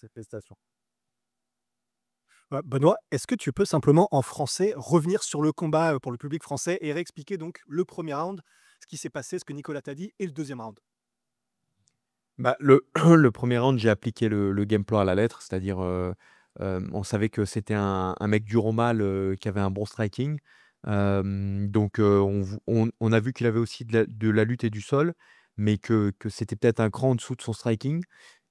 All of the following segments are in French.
Félicitations. Benoît, est-ce que tu peux simplement en français revenir sur le combat, pour le public français et réexpliquer donc le premier round, ce qui s'est passé, ce que Nicolas t'a dit et le deuxième round? Bah, le le 1er round, j'ai appliqué le game plan à la lettre, c'est-à-dire, on savait que c'était un mec dur au mal, qui avait un bon striking. Donc, on a vu qu'il avait aussi de la lutte et du sol, mais que c'était peut-être un cran en dessous de son striking.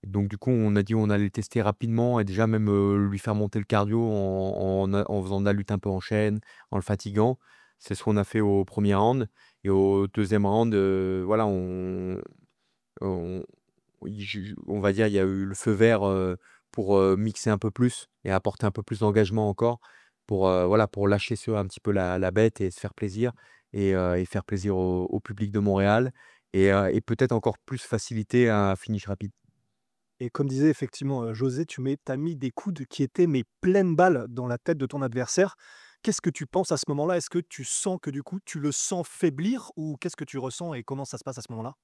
Donc du coup, on a dit on allait le tester rapidement et déjà même, lui faire monter le cardio en faisant de la lutte un peu en chaîne, en le fatiguant. C'est ce qu'on a fait au 1er round et au deuxième round, voilà, on oui, on va dire, il y a eu le feu vert, pour, mixer un peu plus et apporter un peu plus d'engagement encore pour, voilà, pour lâcher un petit peu la bête et se faire plaisir et faire plaisir au public de Montréal et peut-être encore plus faciliter un finish rapide. Et comme disait effectivement, José, tu mis des coudes qui étaient mais pleines balles dans la tête de ton adversaire. Qu'est-ce que tu penses à ce moment-là? Est-ce que tu sens que du coup, tu le sens faiblir ou qu'est-ce que tu ressens et comment ça se passe à ce moment-là?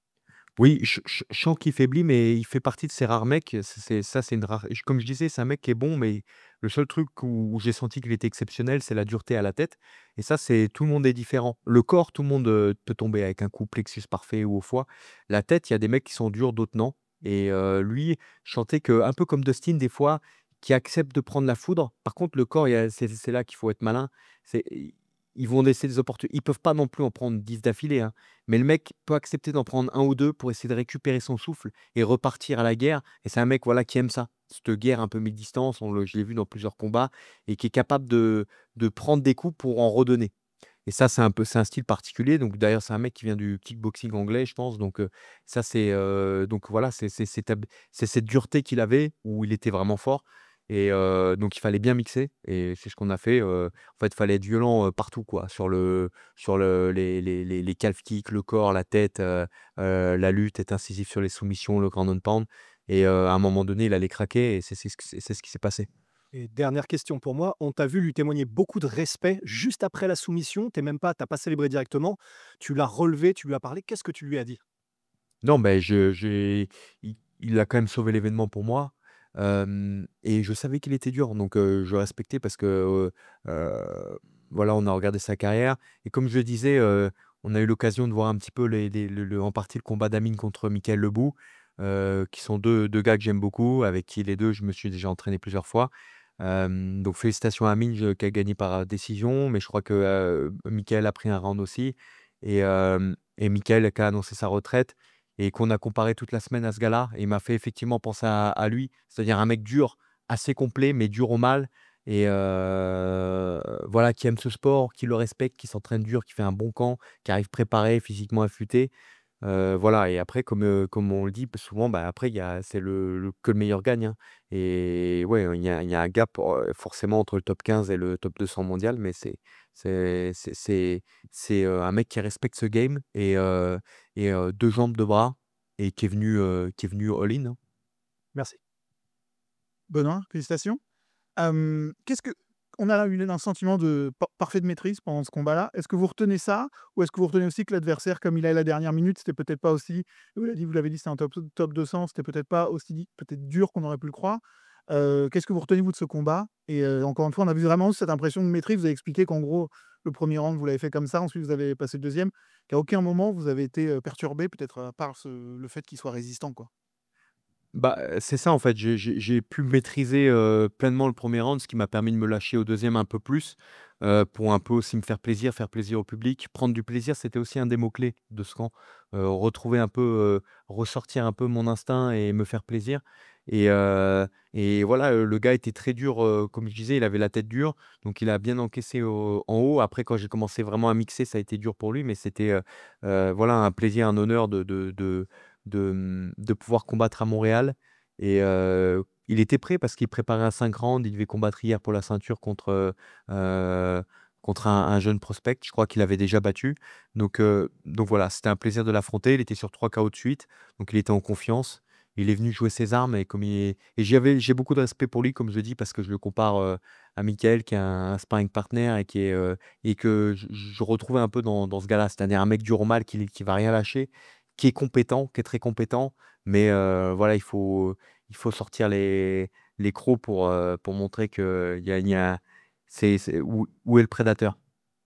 Oui, je sens qu'il faiblit, mais il fait partie de ces rares mecs, c'est une rare comme je disais, c'est un mec qui est bon, mais le seul truc où j'ai senti qu'il était exceptionnel, c'est la dureté à la tête et ça, c'est tout le monde est différent. Le corps, tout le monde, peut tomber avec un coup plexus parfait ou au foie. La tête, il y a des mecs qui sont durs, d'autres non et lui, je sentais un peu comme Dustin des fois, qui accepte de prendre la foudre. Par contre, le corps, il y a c'est là qu'il faut être malin. C'est ils vont laisser des opportunités. Ils peuvent pas non plus en prendre 10 d'affilée, hein. Mais le mec peut accepter d'en prendre un ou 2 pour essayer de récupérer son souffle et repartir à la guerre et c'est un mec, voilà, qui aime ça. Cette guerre un peu mi-distance, je l'ai vu dans plusieurs combats et qui est capable de prendre des coups pour en redonner et ça, c'est un style particulier donc d'ailleurs, c'est un mec qui vient du kickboxing anglais, je pense donc ça, donc voilà, c'est cette dureté qu'il avait où il était vraiment fort et donc il fallait bien mixer et c'est ce qu'on a fait, en fait, il fallait être violent, partout, quoi, sur les calf kicks, le corps, la tête, la lutte, être incisif sur les soumissions, le ground and pound et à un moment donné, il allait craquer et c'est ce qui s'est passé. Et dernière question pour moi, on t'a vu lui témoigner beaucoup de respect juste après la soumission, t'as pas célébré directement, tu l'as relevé, tu lui as parlé, qu'est-ce que tu lui as dit? Non, mais je j'ai il a quand même sauvé l'événement pour moi, et je savais qu'il était dur donc je respectais parce que, voilà, on a regardé sa carrière et comme je le disais, on a eu l'occasion de voir un petit peu le en partie le combat d'Amine contre Michael Lebou, qui sont deux gars que j'aime beaucoup, avec qui les 2 je me suis déjà entraîné plusieurs fois. Donc félicitations à Amine, qui a gagné par décision, mais je crois que, Michael a pris un round aussi et Michael qui a annoncé sa retraite et qu'on a comparé toute la semaine à ce gars-là et il m'a fait effectivement penser à lui. C'est-à-dire un mec dur, assez complet, mais dur au mal et voilà, qui aime ce sport, qui le respecte, qui s'entraîne dur, qui fait un bon camp, qui arrive préparé, physiquement affûté. Voilà et après comme on le dit souvent, bah, après il y a c'est que le meilleur gagne, hein et ouais, il y a un gap, forcément entre le top 15 et le top 200 mondial, mais c'est c'est c'est un mec qui respecte ce game et 2 jambes, 2 bras et qui est venu all-in, hein. Merci. Benoît, félicitations. Qu'est-ce que on a eu un sentiment de parfaite maîtrise pendant ce combat-là. Est-ce que vous retenez ça? Ou est-ce que vous retenez aussi que l'adversaire, comme il a la dernière minute, c'était peut-être pas aussi vous l'avez dit, c'est un top 200, c'était peut-être pas aussi peut-être dur qu'on aurait pu le croire? Qu'est-ce que vous retenez vous de ce combat? Et encore une fois, on a vu vraiment cette impression de maîtrise. Vous avez expliqué qu'en gros, le premier round, vous l'avez fait comme ça, ensuite vous avez passé le deuxième. Qu'à aucun moment vous avez été, perturbé, peut-être à part le fait qu'il soit résistant, quoi? Bah, c'est ça en fait, j'ai pu maîtriser, pleinement le premier round, ce qui m'a permis de me lâcher au deuxième un peu plus, pour un peu aussi me faire plaisir au public. Prendre du plaisir, c'était aussi un des mots clés de ce camp. Retrouver un peu, ressortir un peu mon instinct et me faire plaisir et voilà, le gars était très dur, comme je disais, il avait la tête dure, donc il a bien encaissé en haut. Après quand j'ai commencé vraiment à mixer, ça a été dur pour lui, mais c'était, voilà, un plaisir, un honneur de pouvoir combattre à Montréal et il était prêt parce qu'il préparait un 5 rounds. Il devait combattre hier pour la ceinture contre un jeune prospect. Je crois qu'il avait déjà battu. Donc voilà, c'était un plaisir de l'affronter. Il était sur 3 KO de suite, donc il était en confiance. Il est venu jouer ses armes et comme il est et j'ai beaucoup de respect pour lui, comme je le dis, parce que je le compare, à Michael qui est un sparring partner et qui est, et que je retrouvais un peu dans ce gars-là. C'est-à-dire un mec dur au mal qui va rien lâcher qui est compétent, qui est très compétent, mais voilà, il faut sortir les crocs pour montrer que il y a c'est où est le prédateur.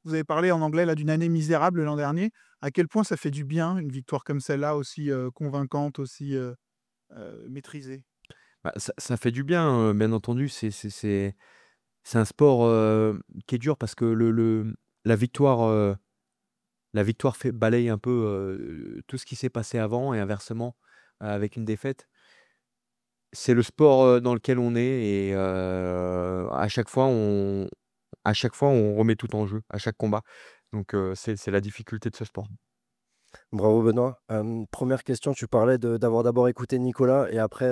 Vous avez parlé en anglais là d'une année misérable l'an dernier. À quel point ça fait du bien une victoire comme celle-là, aussi, convaincante, aussi, maîtrisée? Bah, ça fait du bien, bien entendu, c'est un sport, qui est dur parce que la victoire, heu, la victoire fait balaye un peu, tout ce qui s'est passé avant et inversement, avec une défaite. C'est le sport, dans lequel on est et à chaque fois on remet tout en jeu, à chaque combat. Donc c'est la difficulté de ce sport. Bravo Benoît. 1 question, tu parlais d'avoir d'abord écouté Nicolas et après,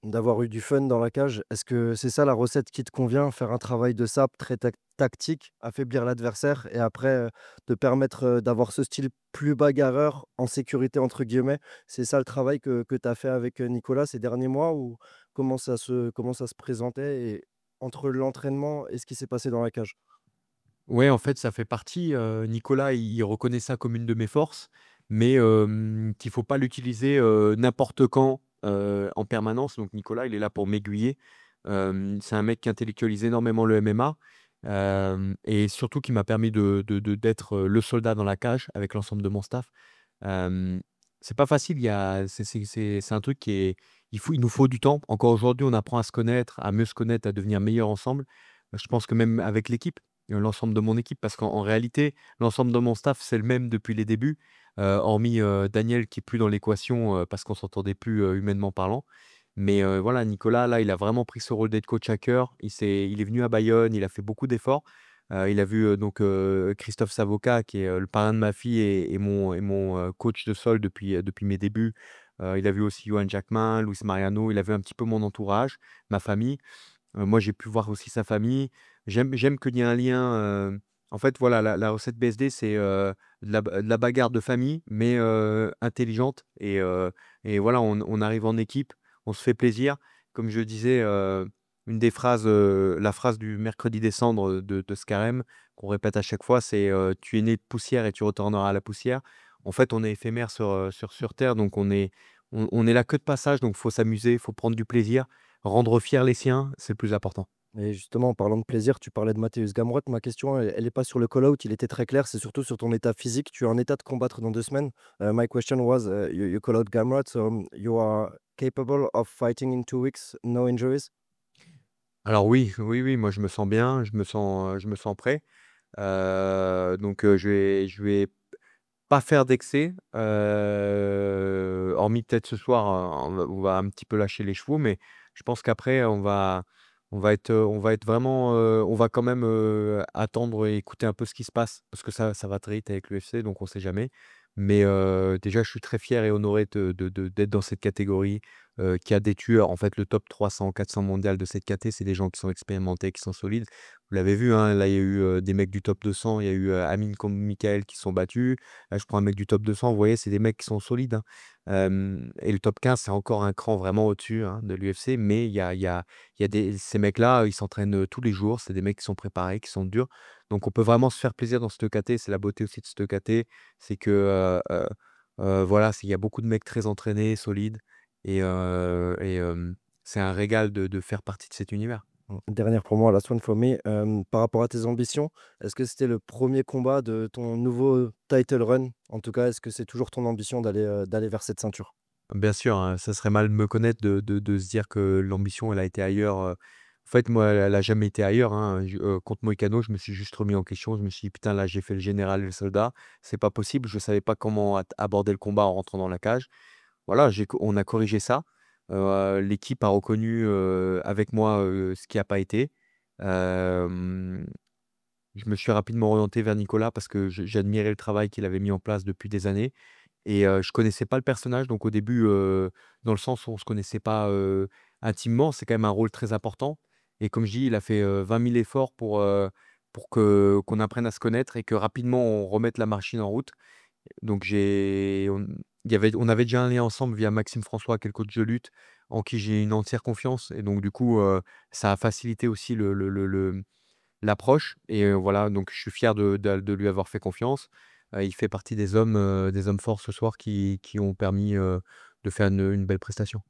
d'avoir eu du fun dans la cage. Est-ce que c'est ça la recette qui te convient? Faire un travail de sape très tactique, affaiblir l'adversaire et après, te permettre, d'avoir ce style plus «bagarreur», «en sécurité» entre guillemets? C'est ça le travail que tu as fait avec, Nicolas ces derniers mois ou comment ça se présentait et entre l'entraînement et ce qui s'est passé dans la cage? Ouais, en fait, ça fait partie, Nicolas, il reconnaît ça comme une de mes forces, mais qu'il faut pas l'utiliser, n'importe quand, en permanence. Donc Nicolas, il est là pour m'aiguiller. C'est un mec qui intellectualise énormément le MMA, et surtout qui m'a permis d'être, le soldat dans la cage avec l'ensemble de mon staff. Hem, c'est pas facile, il y a c'est un truc qui est il nous faut du temps. Encore aujourd'hui, on apprend à se connaître, à mieux se connaître, à devenir meilleurs ensemble. Je pense que même avec l'équipe, l'ensemble de mon équipe, parce qu'en réalité, l'ensemble de mon staff, c'est le même depuis les débuts, hormis, Daniel qui est plus dans l'équation, parce qu'on s'entendait plus, humainement parlant. Mais, voilà, Nicolas, là, il a vraiment pris ce rôle d'être coach à cœur. Il est venu à Bayonne, il a fait beaucoup d'efforts. Il a vu, donc, Christophe Savoca qui est, le parrain de ma fille et mon, coach de sol depuis mes débuts. Il a vu aussi Johan Jackman, Luis Mariano, il a vu un petit peu mon entourage, ma famille. Moi, j'ai pu voir aussi sa famille. J'aime qu'il y ait un lien, en fait, voilà, la recette BSD, c'est, de la bagarre de famille, mais intelligente et voilà, on arrive en équipe, on se fait plaisir. Comme je disais, une des phrases, la phrase du mercredi décembre de Scarem qu'on répète à chaque fois, c'est, «Tu es né de poussière et tu retourneras à la poussière». En fait, on est éphémère sur terre, donc on est là que de passage, donc faut s'amuser, faut prendre du plaisir. Rendre fiers les siens, c'est le plus important. Et justement, en parlant de plaisir, tu parlais de Mateusz Gamrot. Ma question, elle est pas sur le call-out, il était très clair, c'est surtout sur ton état physique. Tu es en état de combattre dans 2 semaines. My question was, you call out Gamrot, so you are capable of fighting in 2 weeks, no injuries? Alors oui, oui, oui, moi je me sens bien, je me sens prêt. Donc je vais pas faire d'excès, hormis peut-être ce soir, on va un petit peu lâcher les chevaux, mais je pense qu'après on va être vraiment, on va quand même, attendre et écouter un peu ce qui se passe parce que ça va très vite avec l'UFC, donc on sait jamais. Mais déjà je suis très fier et honoré d'être dans cette catégorie, qui a des tueurs. En fait, le top 300-400 mondial de cette caté, c'est des gens qui sont expérimentés, qui sont solides. Vous l'avez vu, hein, là, il y a eu, des mecs du top 200, il y a eu, Amin contre Michael qui se sont battus. Là, je prends un mec du top 200, vous voyez, c'est des mecs qui sont solides, hein. Et le top 15, c'est encore un cran vraiment au-dessus, hein, de l'UFC, mais il y a ces mecs-là, ils s'entraînent, tous les jours. C'est des mecs qui sont préparés, qui sont durs. Donc on peut vraiment se faire plaisir dans cette caté. C'est la beauté aussi de cette caté, c'est que, voilà, il y a beaucoup de mecs très entraînés, solides et c'est un régal de faire partie de cet univers. Dernière pour moi, last one for me. Par rapport à tes ambitions, est-ce que c'était le premier combat de ton nouveau title run? En tout cas, est-ce que c'est toujours ton ambition d'aller vers cette ceinture? Bien sûr, hein, ça serait mal de me connaître de se dire que l'ambition, elle a été ailleurs, en fait, moi, elle a jamais été ailleurs, hein. Contre Moïcano, je me suis juste remis en question. Je me suis dit: «Putain, là, j'ai fait le général et le soldat, c'est pas possible». Je savais pas comment aborder le combat en rentrant dans la cage. Voilà, on a corrigé ça. L'équipe a reconnu, avec moi, ce qui a pas été. Hem, je me suis rapidement orienté vers Nicolas parce que j'admirais le travail qu'il avait mis en place depuis des années et je connaissais pas le personnage. Donc au début, dans le sens où on se connaissait pas, intimement, c'est quand même un rôle très important et comme je dis, il a fait, 20 000 efforts pour qu'on apprenne à se connaître et que rapidement on remette la machine en route. Donc on avait déjà un lien ensemble via Maxime François, qui est le coach de lutte, en qui j'ai une entière confiance et donc du coup, ça a facilité aussi l'approche et voilà, donc je suis fier de lui avoir fait confiance. Il fait partie des hommes forts ce soir qui ont permis, de faire une belle prestation.